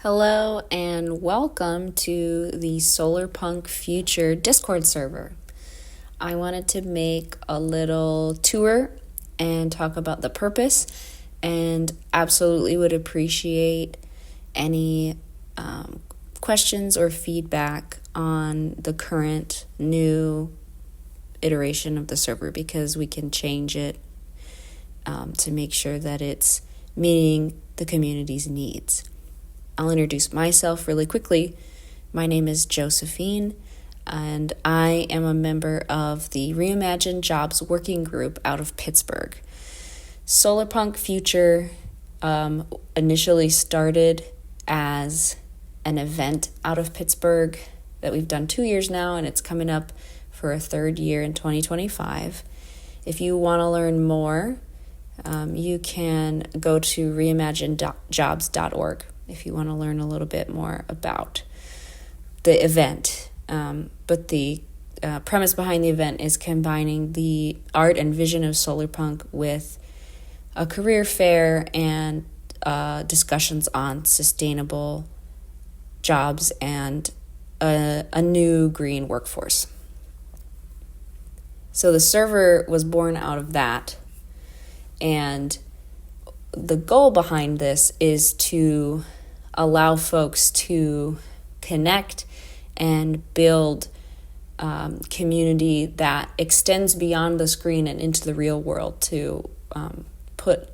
Hello and welcome to the Solarpunk Future Discord server. I wanted to make a little tour and talk about the purpose, and absolutely would appreciate any questions or feedback on the current new iteration of the server, because we can change it to make sure that it's meeting the community's needs. I'll introduce myself really quickly. My name is Josephine, and I am a member of the Reimagine Jobs Working Group out of Pittsburgh. Solarpunk Future initially started as an event out of Pittsburgh that we've done 2 years now, and it's coming up for a third year in 2025. If you want to learn more, you can go to reimaginejobs.org if you want to learn a little bit more about the event. But the premise behind the event is combining the art and vision of Solarpunk with a career fair and discussions on sustainable jobs and a new green workforce. So the server was born out of that, and the goal behind this is to allow folks to connect and build community that extends beyond the screen and into the real world, to put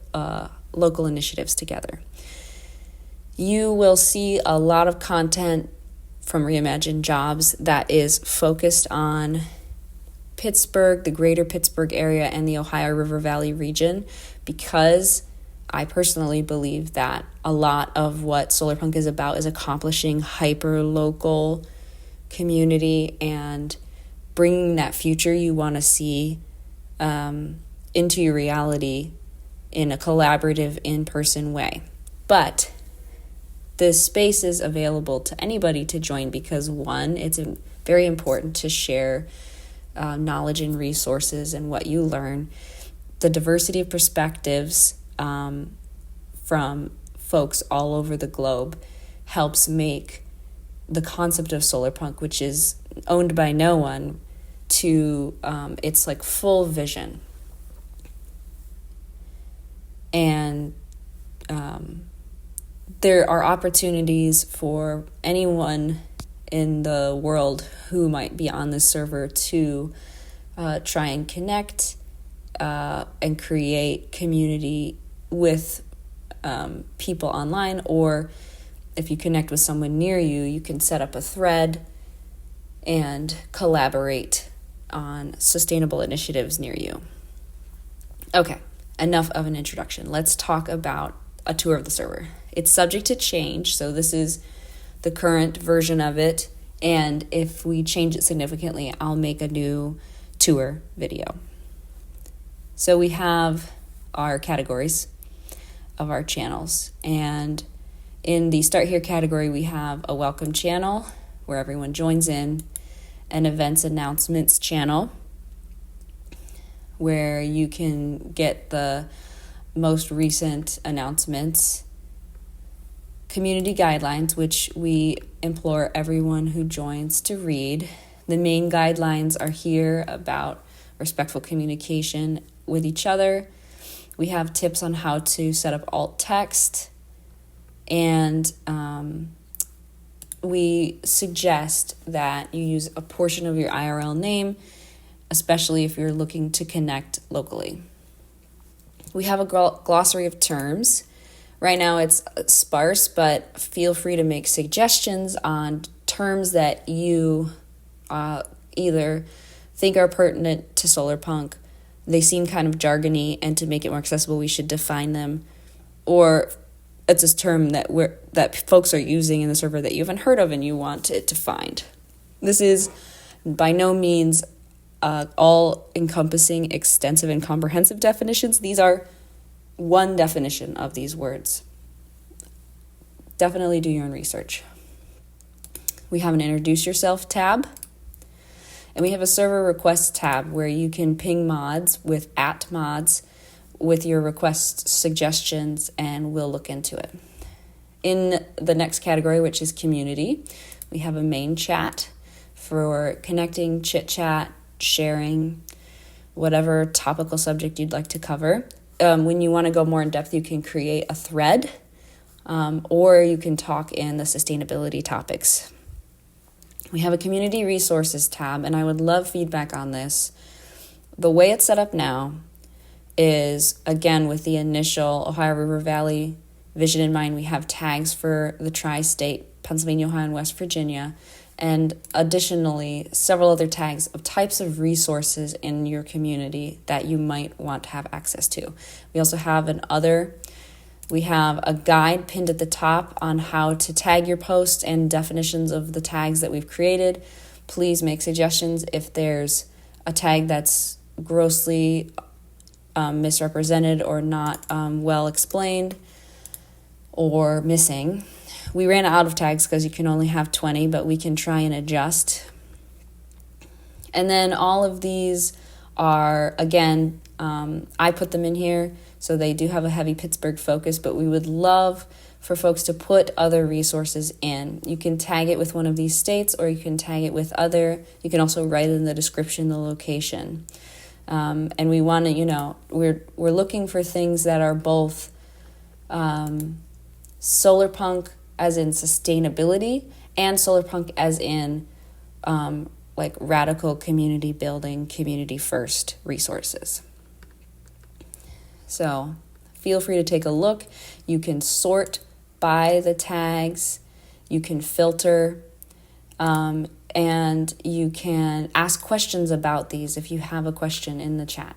local initiatives together. You will see a lot of content from Reimagine Jobs that is focused on Pittsburgh, the greater Pittsburgh area, and the Ohio River Valley region, because I personally believe that a lot of what Solarpunk is about is accomplishing hyper-local community and bringing that future you want to see into your reality in a collaborative, in-person way. But this space is available to anybody to join because, one, it's very important to share knowledge and resources and what you learn. The diversity of perspectives from folks all over the globe helps make the concept of Solarpunk, which is owned by no one, to its like full vision. And there are opportunities for anyone in the world who might be on this server to try and connect and create community with people online, or if you connect with someone near you, you can set up a thread and collaborate on sustainable initiatives near you. Okay, enough of an introduction. Let's talk about a tour of the server. It's subject to change, so this is the current version of it, and if we change it significantly, I'll make a new tour video. So we have our categories of our channels, and in the Start Here category, we have a welcome channel where everyone joins in, an events announcements channel where you can get the most recent announcements, community guidelines, which we implore everyone who joins to read. The main guidelines are here about respectful communication with each other. We have tips on how to set up alt text, and we suggest that you use a portion of your IRL name, especially if you're looking to connect locally. We have a glossary of terms. Right now it's sparse, but feel free to make suggestions on terms that you either think are pertinent to Solarpunk, they seem kind of jargony, and to make it more accessible, we should define them, or it's a term that folks are using in the server that you haven't heard of and you want it defined. This is by no means all-encompassing, extensive, and comprehensive definitions. These are one definition of these words. Definitely do your own research. We have an Introduce Yourself tab, and we have a Server Requests tab where you can ping mods with @mods with your request suggestions, and we'll look into it. In the next category, which is community, we have a main chat for connecting, chit-chat, sharing, whatever topical subject you'd like to cover. When you want to go more in depth, you can create a thread, or you can talk in the sustainability topics. We have a community resources tab, and I would love feedback on this. The way it's set up now is, again, with the initial Ohio River Valley vision in mind, we have tags for the tri-state, Pennsylvania, Ohio, and West Virginia, and additionally, several other tags of types of resources in your community that you might want to have access to. We also have we have a guide pinned at the top on how to tag your post and definitions of the tags that we've created. Please make suggestions if there's a tag that's grossly misrepresented or not well explained or missing. We ran out of tags because you can only have 20, but we can try and adjust. And then all of these are, again, I put them in here, so they do have a heavy Pittsburgh focus, but we would love for folks to put other resources in. You can tag it with one of these states, or you can tag it with other. You can also write in the description the location. And we want to, we're looking for things that are both Solarpunk as in sustainability and Solarpunk as in like radical community building, community first resources. So feel free to take a look. You can sort by the tags, you can filter, and you can ask questions about these if you have a question in the chat.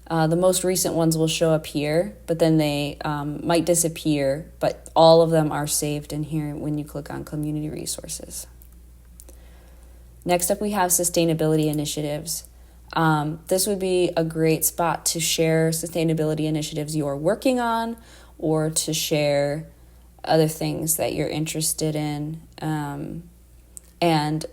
The most recent ones will show up here, but then they might disappear, but all of them are saved in here when you click on community resources. Next up, we have sustainability initiatives. This would be a great spot to share sustainability initiatives you're working on, or to share other things that you're interested in, and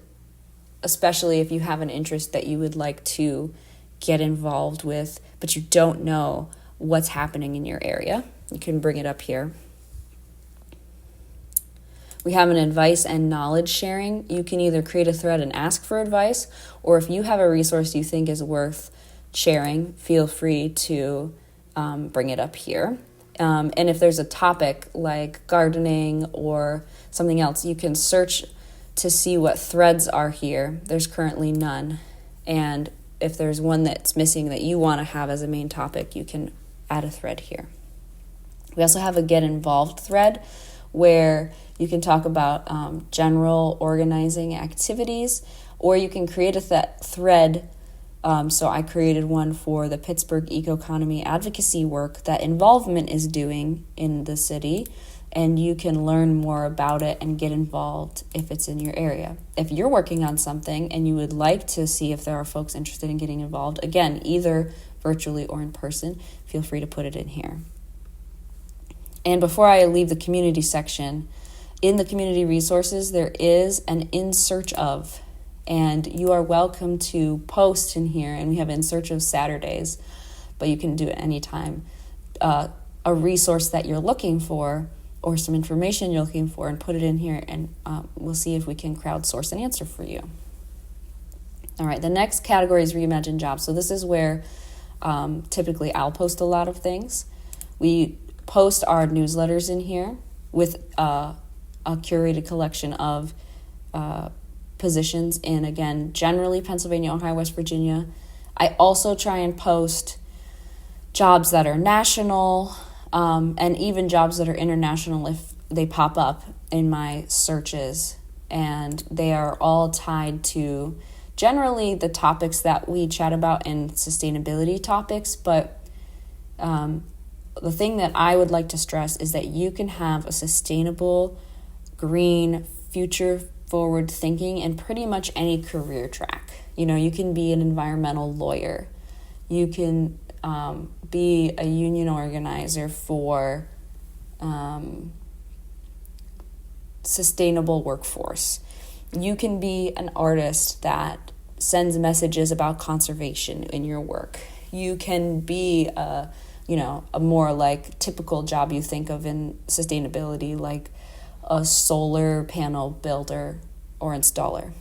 especially if you have an interest that you would like to get involved with, but you don't know what's happening in your area. You can bring it up here. We have an advice and knowledge sharing. You can either create a thread and ask for advice, or if you have a resource you think is worth sharing, feel free to bring it up here. And if there's a topic like gardening or something else, you can search to see what threads are here. There's currently none. And if there's one that's missing that you want to have as a main topic, you can add a thread here. We also have a get involved thread where you can talk about general organizing activities, or you can create a thread. So I created one for the Pittsburgh eco-economy advocacy work that Involvement is doing in the city, and you can learn more about it and get involved if it's in your area. If you're working on something and you would like to see if there are folks interested in getting involved, again, either virtually or in person, feel free to put it in here. And before I leave the community section, in the community resources, there is an in search of, and you are welcome to post in here, and we have in search of Saturdays, but you can do it anytime, a resource that you're looking for or some information you're looking for, and put it in here, and we'll see if we can crowdsource an answer for you. All right, the next category is reimagine jobs. So this is where typically I'll post a lot of things. We post our newsletters in here with a curated collection of positions in, again, generally Pennsylvania, Ohio, West Virginia. I also try and post jobs that are national, and even jobs that are international if they pop up in my searches. And they are all tied to generally the topics that we chat about in sustainability topics. But the thing that I would like to stress is that you can have a sustainable, green, future-forward thinking in pretty much any career track. You can be an environmental lawyer. You can be a union organizer for sustainable workforce. You can be an artist that sends messages about conservation in your work. You can be a a more like typical job you think of in sustainability, like a solar panel builder or installer.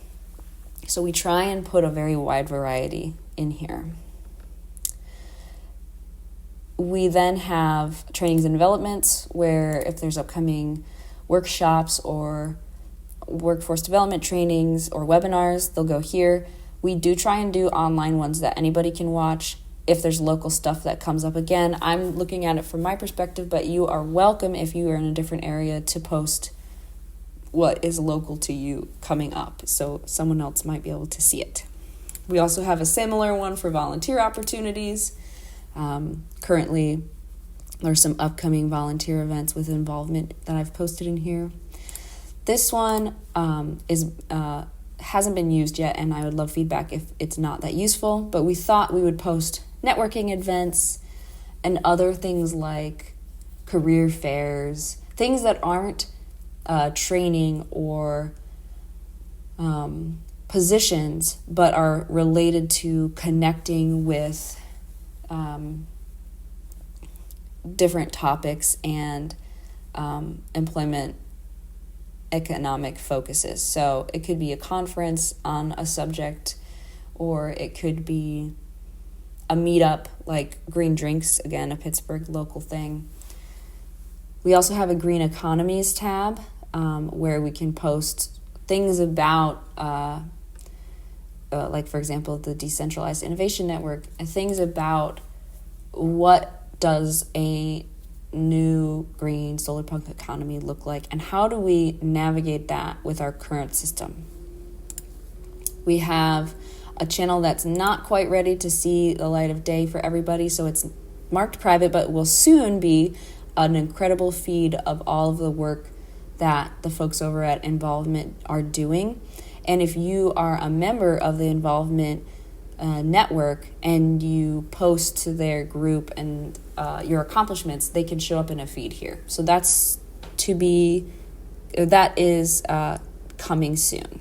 So we try and put a very wide variety in here. We then have trainings and developments where if there's upcoming workshops or workforce development trainings or webinars, they'll go here. We do try and do online ones that anybody can watch. If there's local stuff that comes up, again, I'm looking at it from my perspective, but you are welcome if you are in a different area to post what is local to you coming up, so someone else might be able to see it. We also have a similar one for volunteer opportunities. Currently, there's some upcoming volunteer events with involvement that I've posted in here. This one hasn't been used yet, and I would love feedback if it's not that useful, but we thought we would post networking events and other things like career fairs, things that aren't training or positions, but are related to connecting with different topics and employment economic focuses. So it could be a conference on a subject, or it could be a meetup like Green Drinks, again, a Pittsburgh local thing. We also have a Green Economies tab where we can post things about, like, for example, the Decentralized Innovation Network, and things about what does a new green Solarpunk economy look like, and how do we navigate that with our current system. We have a channel that's not quite ready to see the light of day for everybody, so it's marked private, but will soon be an incredible feed of all of the work that the folks over at Involvement are doing. And if you are a member of the Involvement network and you post to their group and your accomplishments, they can show up in a feed here. So that is coming soon.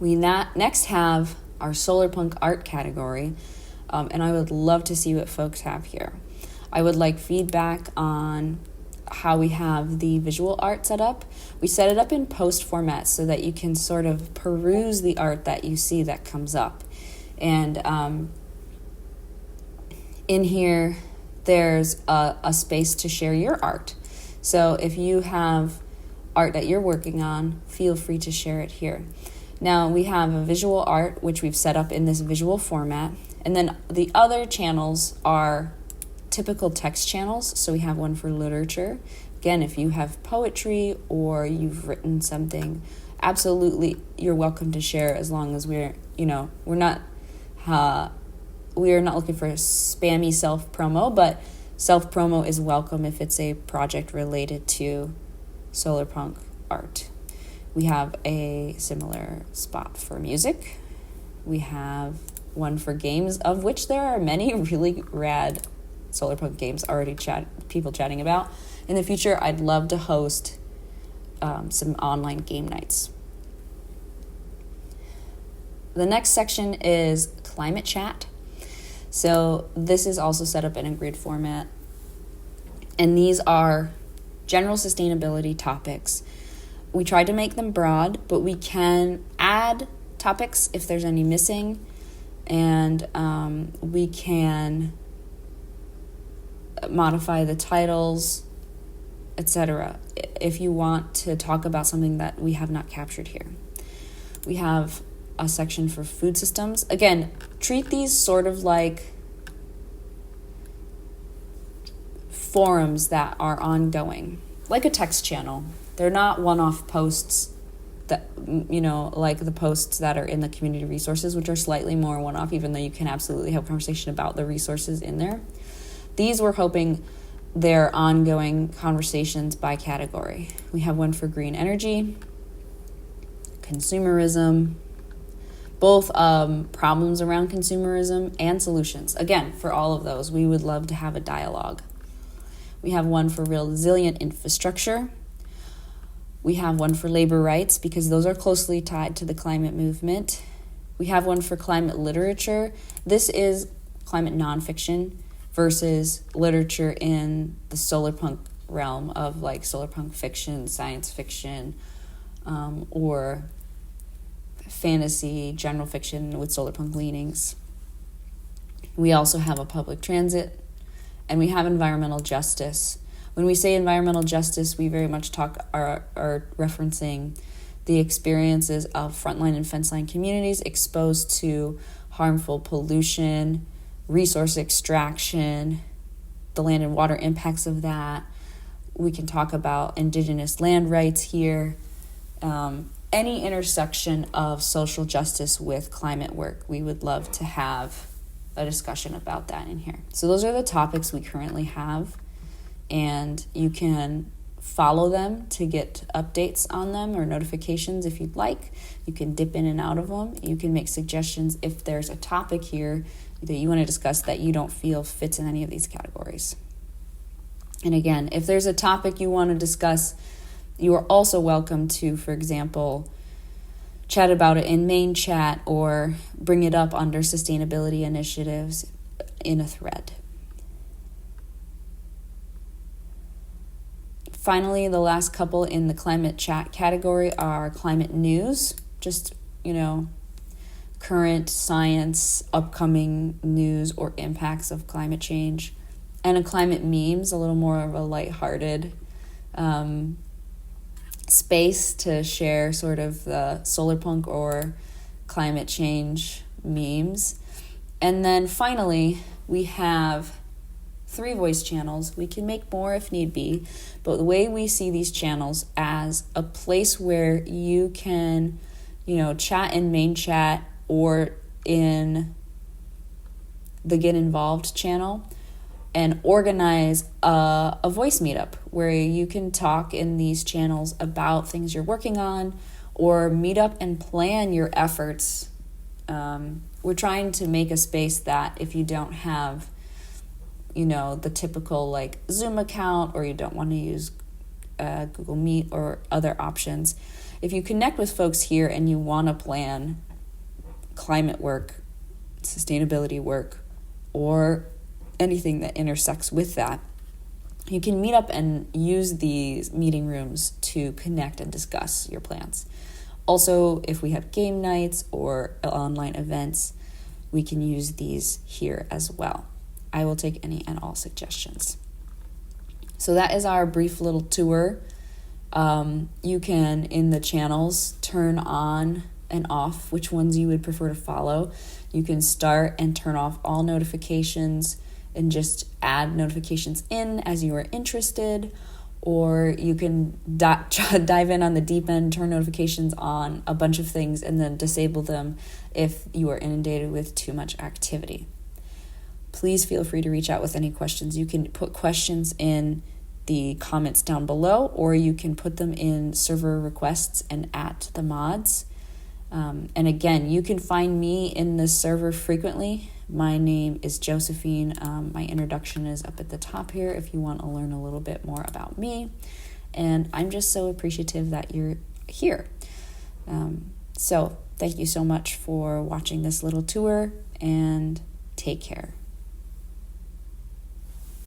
We next have our Solarpunk art category, and I would love to see what folks have here. I would like feedback on how we have the visual art set up. We set it up in post format so that you can sort of peruse the art that you see that comes up. And in here, there's a space to share your art. So if you have art that you're working on, feel free to share it here. Now we have a visual art, which we've set up in this visual format. And then the other channels are typical text channels. So we have one for literature. Again, if you have poetry or you've written something, absolutely you're welcome to share, as long as we are not looking for spammy self-promo, but self-promo is welcome if it's a project related to Solarpunk art. We have a similar spot for music. We have one for games, of which there are many really rad Solarpunk games already people chatting about. In the future, I'd love to host some online game nights. The next section is climate chat. So this is also set up in a grid format. And these are general sustainability topics. We tried to make them broad, but we can add topics if there's any missing. And we can modify the titles, etc., if you want to talk about something that we have not captured here. We have a section for food systems. Again, treat these sort of like forums that are ongoing, like a text channel. They're not one-off posts that, like the posts that are in the community resources, which are slightly more one-off, even though you can absolutely have a conversation about the resources in there. These we're hoping they're ongoing conversations by category. We have one for green energy, consumerism, both problems around consumerism and solutions. Again, for all of those, we would love to have a dialogue. We have one for resilient infrastructure. We have one for labor rights, because those are closely tied to the climate movement. We have one for climate literature. This is climate nonfiction versus literature in the solarpunk realm of like solarpunk fiction, science fiction, or fantasy, general fiction with solarpunk leanings. We also have a public transit, and we have environmental justice. When we say environmental justice, we very much are referencing the experiences of frontline and fence line communities exposed to harmful pollution, resource extraction, the land and water impacts of that. We can talk about indigenous land rights here. Any intersection of social justice with climate work, we would love to have a discussion about that in here. So those are the topics we currently have, and you can follow them to get updates on them or notifications if you'd like. You can dip in and out of them. You can make suggestions if there's a topic here that you want to discuss that you don't feel fits in any of these categories. And again, if there's a topic you want to discuss, you are also welcome to, for example, chat about it in main chat or bring it up under sustainability initiatives in a thread. Finally, the last couple in the climate chat category are climate news, just, current science, upcoming news or impacts of climate change, and a climate memes, a little more of a lighthearted space to share sort of the solarpunk or climate change memes. And then finally, we have 3 voice channels. We can make more if need be, but the way we see these channels as a place where you can, chat in main chat or in the Get Involved channel and organize a voice meetup where you can talk in these channels about things you're working on or meet up and plan your efforts. We're trying to make a space that if you don't have the typical like Zoom account, or you don't want to use Google Meet or other options, if you connect with folks here and you want to plan climate work, sustainability work, or anything that intersects with that, you can meet up and use these meeting rooms to connect and discuss your plans. Also, if we have game nights or online events, we can use these here as well. I will take any and all suggestions. So that is our brief little tour. You can, in the channels, turn on and off which ones you would prefer to follow. You can start and turn off all notifications and just add notifications in as you are interested, or you can dive in on the deep end, turn notifications on a bunch of things, and then disable them if you are inundated with too much activity. Please feel free to reach out with any questions. You can put questions in the comments down below, or you can put them in server requests and at the mods. And again, you can find me in this server frequently. My name is Josephine. My introduction is up at the top here if you want to learn a little bit more about me. And I'm just so appreciative that you're here. So thank you so much for watching this little tour, and take care.